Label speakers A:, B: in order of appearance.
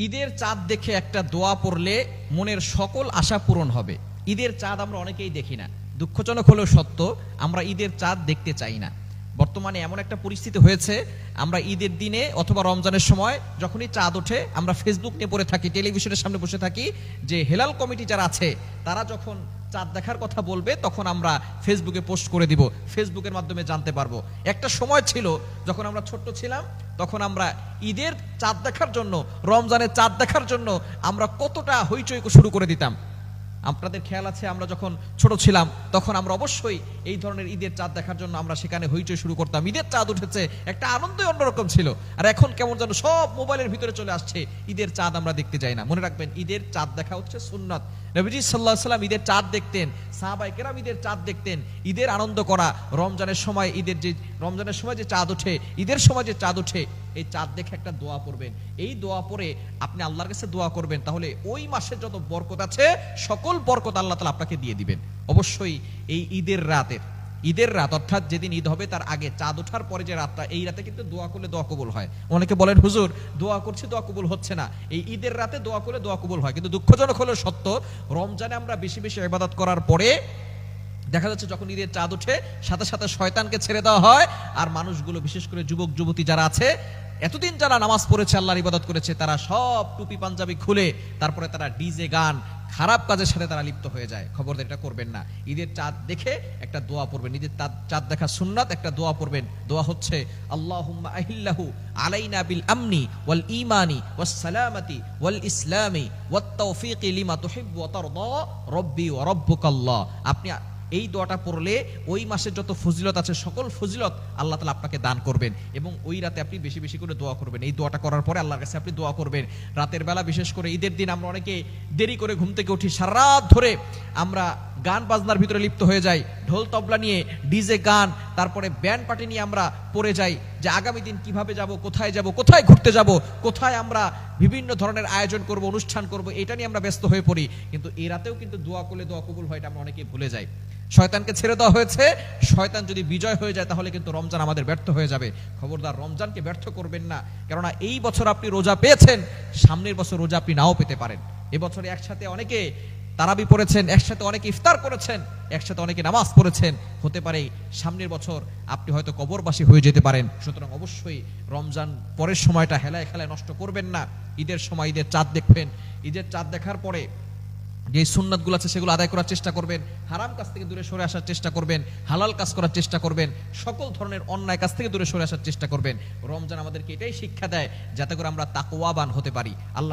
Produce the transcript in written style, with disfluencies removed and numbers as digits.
A: ঈদের চাঁদ দেখে একটা দোয়া পড়লে মনের সকল আশা পূরণ হবে। ঈদের চাঁদ আমরা অনেকেই দেখি না, দুঃখজনক হলেও সত্য, আমরা ঈদের চাঁদ দেখতে চাই না। বর্তমানে এমন একটা পরিস্থিতি হয়েছে, আমরা ঈদের দিনে অথবা রমজানের সময় যখনই চাঁদ ওঠে আমরা ফেসবুক নিয়ে পড়ে থাকি, টেলিভিশনের সামনে বসে থাকি যে হেলাল কমিটি যারা আছে তারা যখন চাঁদ দেখার কথা বলবে তখন আমরা ফেসবুকে পোস্ট করে দিব, ফেসবুকের মাধ্যমে জানতে পারবো। একটা সময় ছিল যখন আমরা ছোট্ট ছিলাম, তখন আমরা ঈদের চাঁদ দেখার জন্য, রমজানের চাঁদ দেখার জন্য আমরা কতটা হইচই শুরু করে দিতাম। আপনাদের খেয়াল আছে, আমরা যখন ছোট ছিলাম তখন আমরা অবশ্যই এই ধরনের ঈদের চাঁদ দেখার জন্য আমরা সেখানে হইচই শুরু করতাম। ঈদের চাঁদ উঠেছে, একটা আনন্দই অন্যরকম ছিল। আর এখন কেমন যেন সব মোবাইলের ভিতরে চলে আসছে, ঈদের চাঁদ আমরা দেখতে যাই না। মনে রাখবেন, ঈদের চাঁদ দেখা হচ্ছে সুন্নাত। নবীজি সাল্লাল্লাহু আলাইহি ওয়াসাল্লাম ঈদের চাঁদ দেখতেন, সাহাবায়ে কেরাম ঈদের চাঁদ দেখতেন। ঈদের আনন্দ করা, রমজানের সময় রমজানের সময় যে চাঁদ ওঠে, ঈদের সময় যে চাঁদ ওঠে, এই চাঁদ দেখে একটা দোয়া পড়বেন। এই দোয়া পড়ে আপনি আল্লাহর কাছে দোয়া করবেন, তাহলে ওই মাসের যত বরকত আছে সকল বরকত আল্লাহ তাআলা আপনাকে দিয়ে দিবেন। অবশ্যই এই ঈদের রাত অর্থাৎ যেদিন ঈদ হবে তার আগে চাঁদ ওঠার পরে যে রাতটা, এই রাতে কিন্তু দোয়া করলে দোয়া কবুল হয়। অনেকে বলেন, হুজুর দোয়া করছি দোয়া কবুল হচ্ছে না। এই ঈদের রাতে দোয়া করলে দোয়া কবুল হয়, কিন্তু দুঃখজনক হলেও সত্য, রমজানে আমরা বেশি বেশি ইবাদত করার পরে দেখা যাচ্ছে যখন ঈদের চাঁদ ওঠে সাথে সাথে শয়তানকে ছেড়ে দেওয়া হয়, আর মানুষগুলো বিশেষ করে যুবক যুবতী যারা আছে, এতদিন যারা নামাজ পড়েছে, আল্লাহর ইবাদত করেছে, তারা সব টুপি পাঞ্জাবি খুলে তারপরে তারা ডিজে গান, খারাপ কাজের সাথে তারা লিপ্ত হয়ে যায়। খবরদার এটা করবেন না। ঈদের চাঁদ দেখে একটা দোয়া পড়বেন, ঈদের চাঁদ দেখা সুন্নাত, একটা দোয়া পড়বেন। দোয়া হচ্ছে আল্লাহুম্মা আহিল্লাহু আলাইনা বিল আমনি ওয়াল ঈমানি ওয়াস সালামাতি ওয়াল ইসলামি ওয়াত তাওফীকি লিমা তুহিব্বু ওয়া তারদা রব্বি ওয়া রাব্বুকাল্লাহ। আপনি এই দোয়াটা পড়লে ওই মাসের যত ফজিলত আছে সকল ফজিলত আল্লাহ তাআলা আপনাকে দান করবেন, এবং ওই রাতে আপনি বেশি বেশি করে দোয়া করবেন। এই দোয়াটা করার পরে আল্লাহর কাছে আপনি দোয়া করবেন। রাতের বেলা বিশেষ করে ঈদের দিন আমরা অনেকে দেরি করে ঘুম থেকে উঠি, সারা রাত ধরে আমরা গান বাজনার ভিতরে লিপ্ত হয়ে যাই, ঢোল তবলা নিয়ে, ডিজে গান, তারপরে ব্যান্ড পার্টি নিয়ে আমরা পড়ে যাই যে আগামী দিন কিভাবে যাব, কোথায় ঘুরতে যাব, কোথায় আমরা বিভিন্ন ধরনের আয়োজন করব, অনুষ্ঠান করব, এটা নিয়ে আমরা ব্যস্ত হয়ে পড়ি। কিন্তু এই রাতেও কিন্তু দোয়া করলে দোয়া কবুল হয়, এটা আমরা অনেকেই ভুলে যাই। শয়তানকে ছেড়ে দেওয়া হয়েছে, শয়তান যদি বিজয় হয়ে যায় তাহলে কিন্তু রমজান আমাদের ব্যর্থ হয়ে যাবে। খবরদার, রমজানকে ব্যর্থ করবেন না, কেননা এই বছর আপনি রোজা পেয়েছেন, সামনের বছর রোজা আপনি নাও পেতে পারেন। এবছরে একসাথে অনেকে তারাবি পড়েছেন, একসাথে অনেকে ইফতার করেছেন, একসাথে অনেকে নামাজ পড়েছেন, হতে পারে সামনের বছর আপনি হয়তো কবরবাসী হয়ে যেতে পারেন। সুতরাং অবশ্যই রমজান পরের সময়টা হেলায় খেলায় নষ্ট করবেন না। ঈদের সময় ঈদের চাঁদ দেখবেন, ঈদের চাঁদ দেখার পরে যে সুন্নাতগুলো আছে সেগুলো আদায় করার চেষ্টা করবেন, হারাম কাজ থেকে দূরে সরে আসার চেষ্টা করবেন, হালাল কাজ করার চেষ্টা করবেন, সকল ধরনের অন্যায় কাজ থেকে দূরে সরে আসার চেষ্টা করবেন। রমজান আমাদেরকে এটাই শিক্ষা দেয় যাতে করে আমরা তাকওয়াবান হতে পারি। আল্লাহ